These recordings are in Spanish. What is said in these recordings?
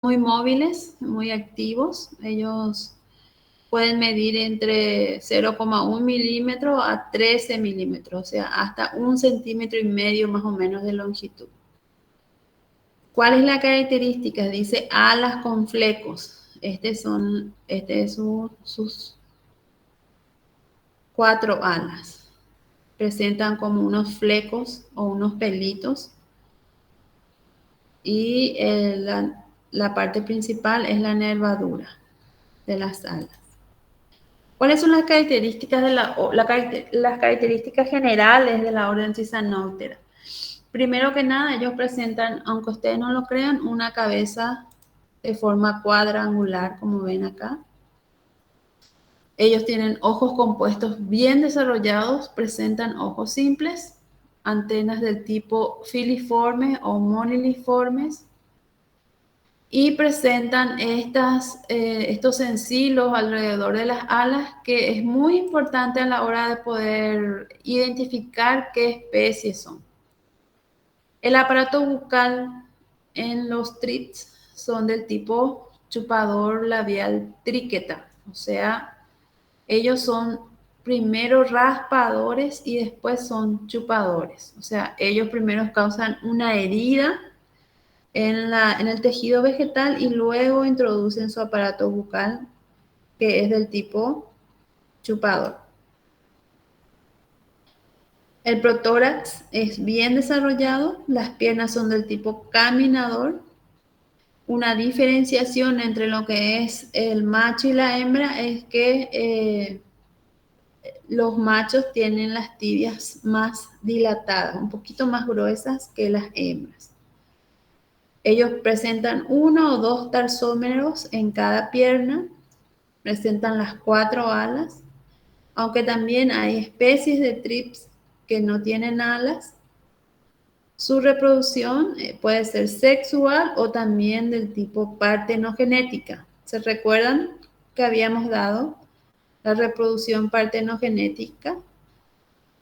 muy móviles, muy activos. Ellos pueden medir entre 0,1 milímetro a 13 milímetros, o sea, hasta 1,5 centímetros más o menos de longitud. ¿Cuál es la característica? Dice alas con flecos. Sus 4 alas. Presentan como unos flecos o unos pelitos. Y la parte principal es la nervadura de las alas. ¿Cuáles son las características las características generales de la orden Cisanóptera? Primero que nada, ellos presentan, aunque ustedes no lo crean, una cabeza de forma cuadrangular, como ven acá. Ellos tienen ojos compuestos bien desarrollados, presentan ojos simples, antenas del tipo filiforme o moniliformes, y presentan estos sencilos alrededor de las alas, que es muy importante a la hora de poder identificar qué especies son. El aparato bucal en los trips son del tipo chupador labial tríqueta, o sea, ellos son primero raspadores y después son chupadores, o sea, ellos primero causan una herida en el tejido vegetal y luego introducen su aparato bucal, que es del tipo chupador. El protórax es bien desarrollado, las piernas son del tipo caminador. Una diferenciación entre lo que es el macho y la hembra es que los machos tienen las tibias más dilatadas, un poquito más gruesas que las hembras. Ellos presentan 1 o 2 tarsómeros en cada pierna, presentan las 4 alas, aunque también hay especies de trips que no tienen alas. Su reproducción puede ser sexual o también del tipo partenogenética. ¿Se recuerdan que habíamos dado la reproducción partenogenética?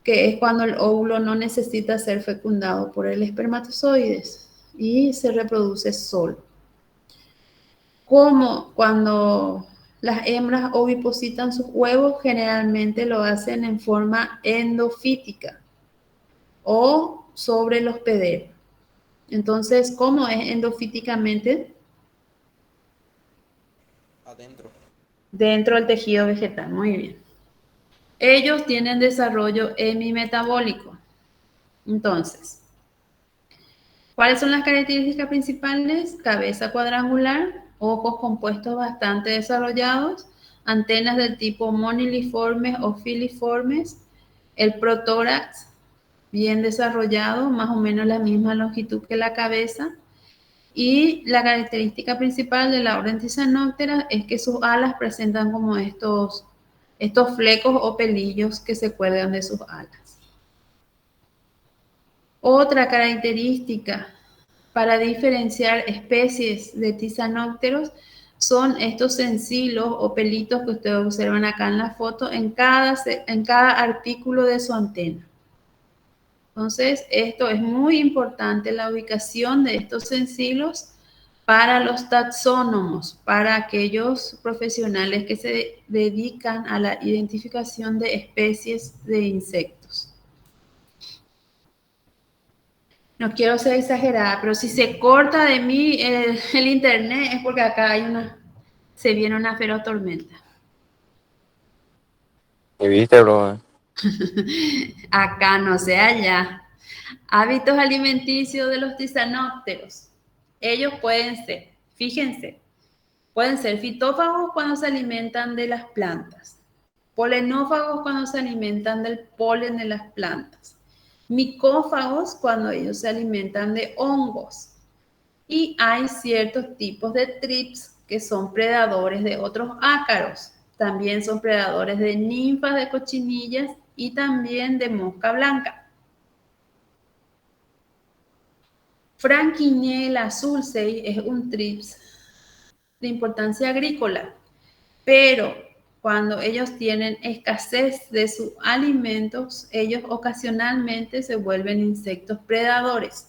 Que es cuando el óvulo no necesita ser fecundado por el espermatozoide y se reproduce solo. Como cuando las hembras ovipositan sus huevos, generalmente lo hacen en forma endofítica o sobre los pederos. Entonces, ¿cómo es endofíticamente? Adentro. Dentro del tejido vegetal. Muy bien. Ellos tienen desarrollo hemimetabólico. Entonces, ¿cuáles son las características principales? Cabeza cuadrangular, ojos compuestos bastante desarrollados, antenas del tipo moniliformes o filiformes, el protórax bien desarrollado, más o menos la misma longitud que la cabeza, y la característica principal de la orden Cisanóptera es que sus alas presentan como estos flecos o pelillos que se cuelgan de sus alas. Otra característica para diferenciar especies de tisanópteros son estos sencilos o pelitos que ustedes observan acá en la foto en cada artículo de su antena. Entonces, esto es muy importante, la ubicación de estos sencilos para los taxónomos, para aquellos profesionales que se dedican a la identificación de especies de insectos. No quiero ser exagerada, pero si se corta de mí el internet es porque acá se viene una feroz tormenta. ¿Y viste, bro? Acá, no sé allá. Hábitos alimenticios de los tisanópteros. Ellos pueden ser, fíjense, pueden ser fitófagos cuando se alimentan de las plantas, polenófagos cuando se alimentan del polen de las plantas, micófagos cuando ellos se alimentan de hongos. Y hay ciertos tipos de trips que son predadores de otros ácaros. También son predadores de ninfas de cochinillas y también de mosca blanca. Franquinella azulcei es un trips de importancia agrícola, pero cuando ellos tienen escasez de sus alimentos, ellos ocasionalmente se vuelven insectos predadores.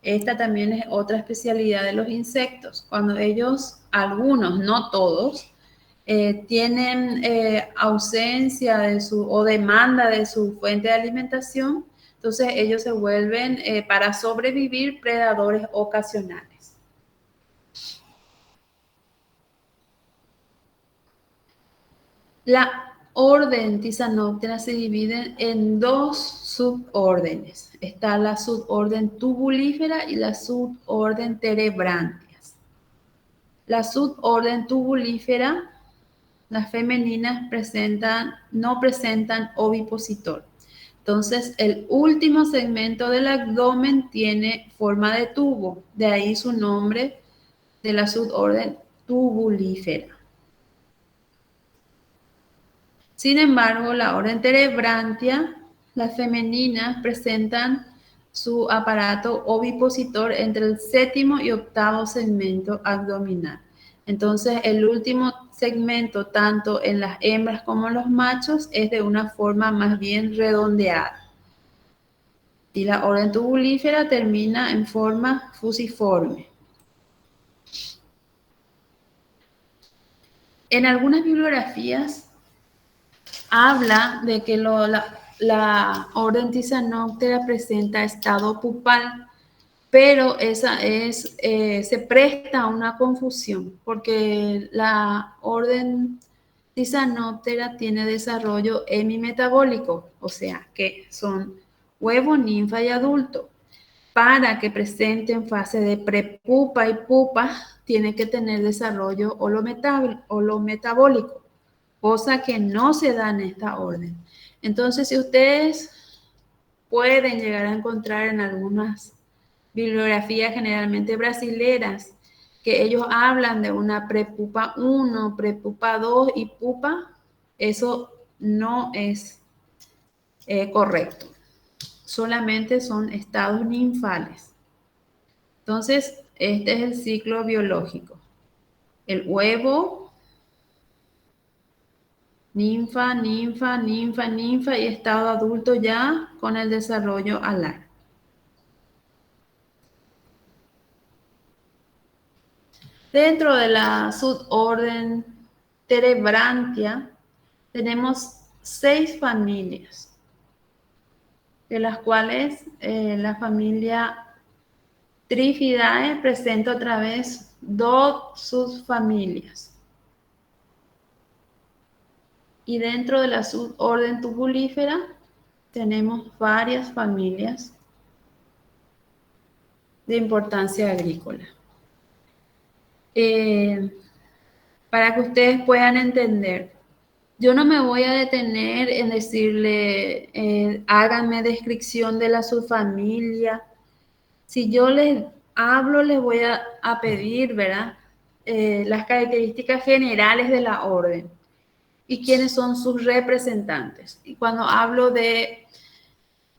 Esta también es otra especialidad de los insectos. Cuando ellos, algunos, no todos, tienen ausencia de su o demanda de su fuente de alimentación, entonces ellos se vuelven, para sobrevivir, predadores ocasionales. La orden Tizanoptera se divide en dos subórdenes. Está la suborden tubulífera y la suborden terebrantias. La suborden tubulífera, las femeninas no presentan ovipositor. Entonces, el último segmento del abdomen tiene forma de tubo, de ahí su nombre de la suborden tubulífera. Sin embargo, la orden terebrantia, las femeninas presentan su aparato ovipositor entre el séptimo y octavo segmento abdominal. Entonces, el último segmento, tanto en las hembras como en los machos, es de una forma más bien redondeada. Y la orden tubulífera termina en forma fusiforme. En algunas bibliografías habla de que la orden Tizanoptera presenta estado pupal, pero se presta a una confusión, porque la orden Tizanoptera tiene desarrollo hemimetabólico, o sea, que son huevo, ninfa y adulto. Para que presenten fase de prepupa y pupa, tiene que tener desarrollo holometabólico, cosa que no se da en esta orden. Entonces, si ustedes pueden llegar a encontrar en algunas bibliografías generalmente brasileras, que ellos hablan de una prepupa 1, prepupa 2 y pupa, eso no es correcto. Solamente son estados ninfales. Entonces, este es el ciclo biológico. El huevo, ninfa, ninfa, ninfa, ninfa y estado adulto ya con el desarrollo alar. Dentro de la suborden Terebrantia tenemos 6 familias, de las cuales la familia Trifidae presenta otra vez 2 subfamilias. Y dentro de la suborden tubulífera tenemos varias familias de importancia agrícola. Para que ustedes puedan entender, yo no me voy a detener en decirle, háganme descripción de la subfamilia. Si yo les hablo, les voy a pedir, ¿verdad? Las características generales de la orden y quiénes son sus representantes. Y cuando hablo de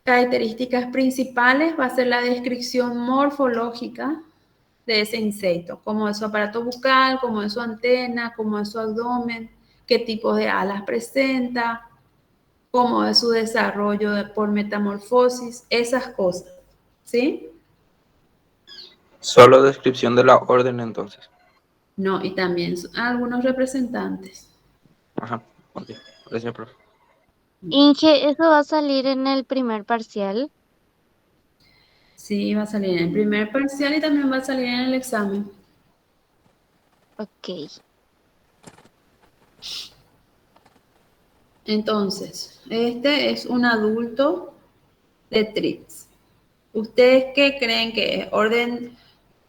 características principales, va a ser la descripción morfológica de ese insecto, como es su aparato bucal, como es su antena, como es su abdomen, qué tipos de alas presenta, cómo es su desarrollo por metamorfosis, esas cosas, ¿sí? Solo descripción de la orden entonces. No, y también algunos representantes. Ajá, ok. Gracias, profe. Inge, ¿eso va a salir en el primer parcial? Sí, va a salir en el primer parcial y también va a salir en el examen. Ok. Entonces, este es un adulto de Trix. ¿Ustedes qué creen que es? ¿Orden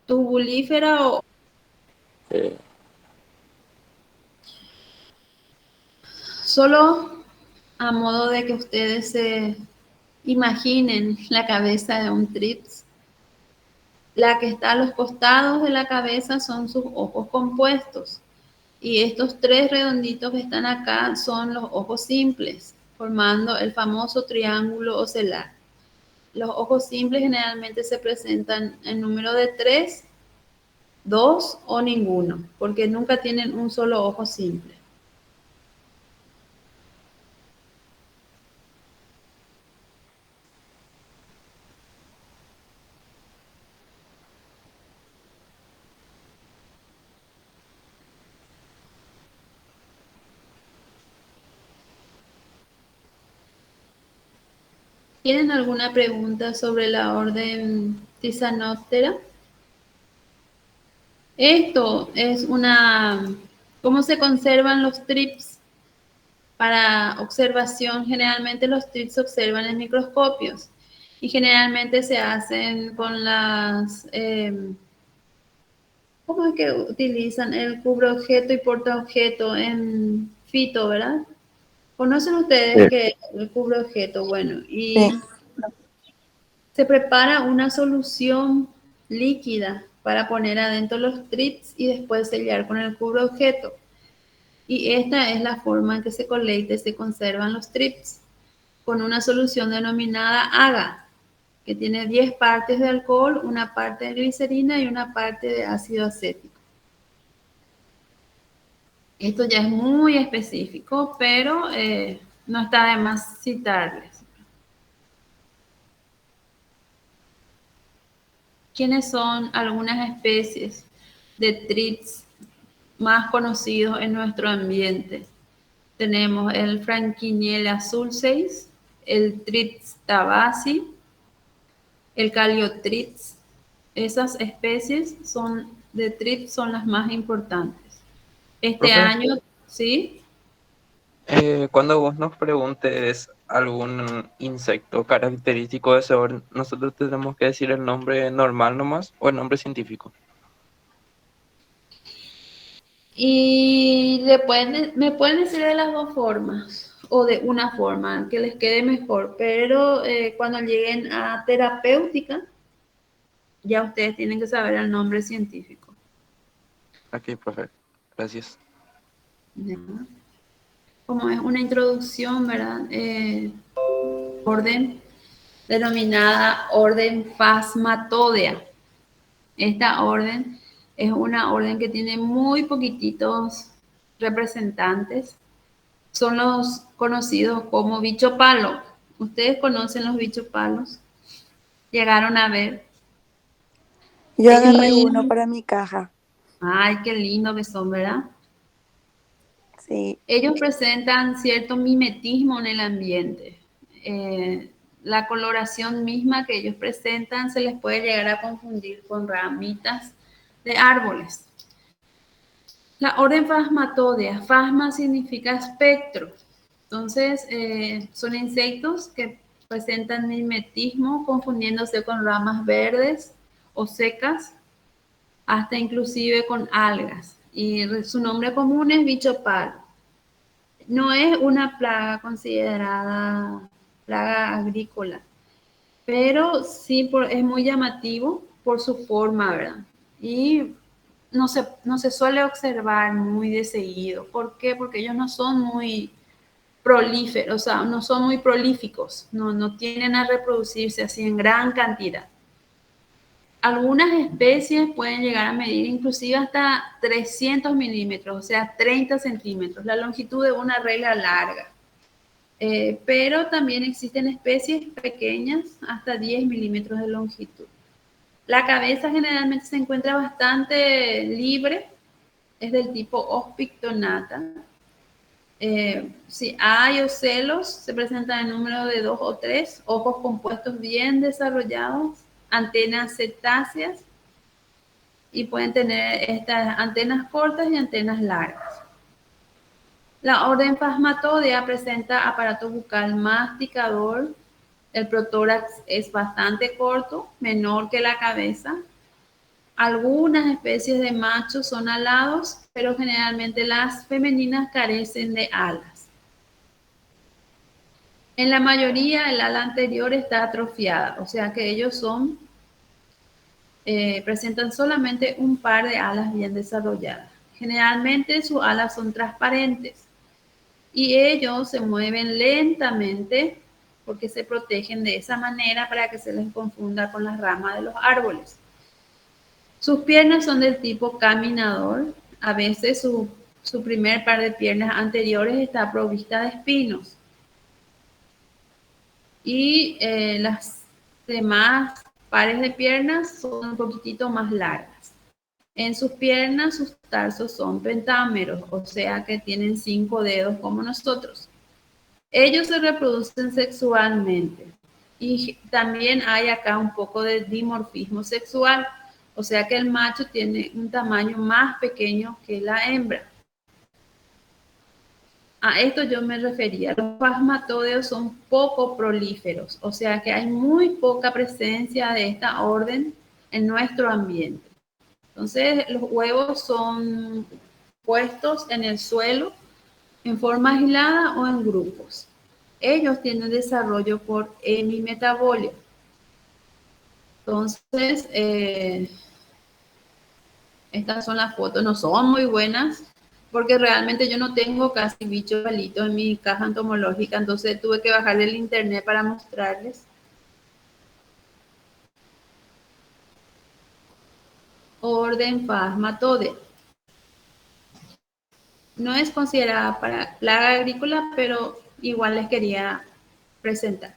tubulífera o solo a modo de que ustedes se imaginen la cabeza de un Trix? La que está a los costados de la cabeza son sus ojos compuestos. Y estos 3 redonditos que están acá son los ojos simples, formando el famoso triángulo ocelar. Los ojos simples generalmente se presentan en número de 3, 2 o ninguno, porque nunca tienen un solo ojo simple. ¿Tienen alguna pregunta sobre la orden Tisanoptera? Esto es ¿cómo se conservan los trips para observación? Generalmente los trips se observan en microscopios y generalmente se hacen con ¿cómo es que utilizan el cubreobjeto y portaobjeto en fito, verdad? ¿Conocen ustedes Sí. que el cubreobjeto? Bueno, y Sí. se prepara una solución líquida para poner adentro los trips y después sellar con el cubreobjeto. Y esta es la forma en que se colecta y se conservan los trips, con una solución denominada AGA, que tiene 10 partes de alcohol, una parte de glicerina y una parte de ácido acético. Esto ya es muy específico, pero no está de más citarles. ¿Quiénes son algunas especies de trips más conocidos en nuestro ambiente? Tenemos el Franquiniella sulceis, el Trits tabasi, el Caliotrits. Esas especies de trips son las más importantes. Este Profe, año, ¿sí? cuando vos nos preguntes algún insecto característico de ese orden, ¿nosotros tenemos que decir el nombre normal nomás o el nombre científico? Y me pueden decir de las dos formas o de una forma que les quede mejor, pero cuando lleguen a terapéutica, ya ustedes tienen que saber el nombre científico. Aquí, profe. Gracias. ¿Ya? Como es una introducción, ¿verdad? Orden denominada orden Phasmatodea. Esta orden es una orden que tiene muy poquititos representantes. Son los conocidos como bicho palo. ¿Ustedes conocen los bichos palos? ¿Llegaron a ver? Yo agarré Sí, uno para mi caja. Ay, qué lindo que son, ¿verdad? Sí. Ellos presentan cierto mimetismo en el ambiente. La coloración misma que ellos presentan se les puede llegar a confundir con ramitas de árboles. La orden Phasmatodea, phasma significa espectro. Entonces, son insectos que presentan mimetismo confundiéndose con ramas verdes o secas, hasta inclusive con algas. Y su nombre común es bicho palo. No es una plaga considerada plaga agrícola, pero sí es muy llamativo por su forma, ¿verdad? Y no se suele observar muy de seguido. ¿Por qué? Porque ellos no son muy prolíferos, o sea, no son muy prolíficos, no tienden a reproducirse así en gran cantidad. Algunas especies pueden llegar a medir inclusive hasta 300 milímetros, o sea, 30 centímetros, la longitud de una regla larga. Pero también existen especies pequeñas hasta 10 milímetros de longitud. La cabeza generalmente se encuentra bastante libre, es del tipo Ospictonata. Si hay ocelos, se presentan en número de 2 o 3, ojos compuestos bien desarrollados, antenas cetáceas y pueden tener estas antenas cortas y antenas largas. La orden Phasmatodea presenta aparato bucal masticador. El protórax es bastante corto, menor que la cabeza. Algunas especies de machos son alados, pero generalmente las femeninas carecen de alas. En la mayoría, el ala anterior está atrofiada, o sea que ellos presentan solamente un par de alas bien desarrolladas. Generalmente sus alas son transparentes y ellos se mueven lentamente porque se protegen de esa manera para que se les confunda con las ramas de los árboles. Sus piernas son del tipo caminador. A veces su primer par de piernas anteriores está provista de espinos. Y las demás pares de piernas son un poquitito más largas. En sus piernas, sus tarsos son pentámeros, o sea que tienen 5 dedos como nosotros. Ellos se reproducen sexualmente. Y también hay acá un poco de dimorfismo sexual, o sea que el macho tiene un tamaño más pequeño que la hembra. A esto yo me refería. Los pasmatódeos son poco prolíferos, o sea que hay muy poca presencia de esta orden en nuestro ambiente. Entonces, los huevos son puestos en el suelo en forma aislada o en grupos. Ellos tienen desarrollo por hemimetabolio. Entonces, estas son las fotos, no son muy buenas, porque realmente yo no tengo casi bichos palitos en mi caja entomológica, entonces tuve que bajar del internet para mostrarles. Orden Phasmatodea. No es considerada para plaga agrícola, pero igual les quería presentar.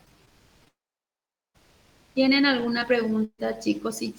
¿Tienen alguna pregunta, chicos y chicas?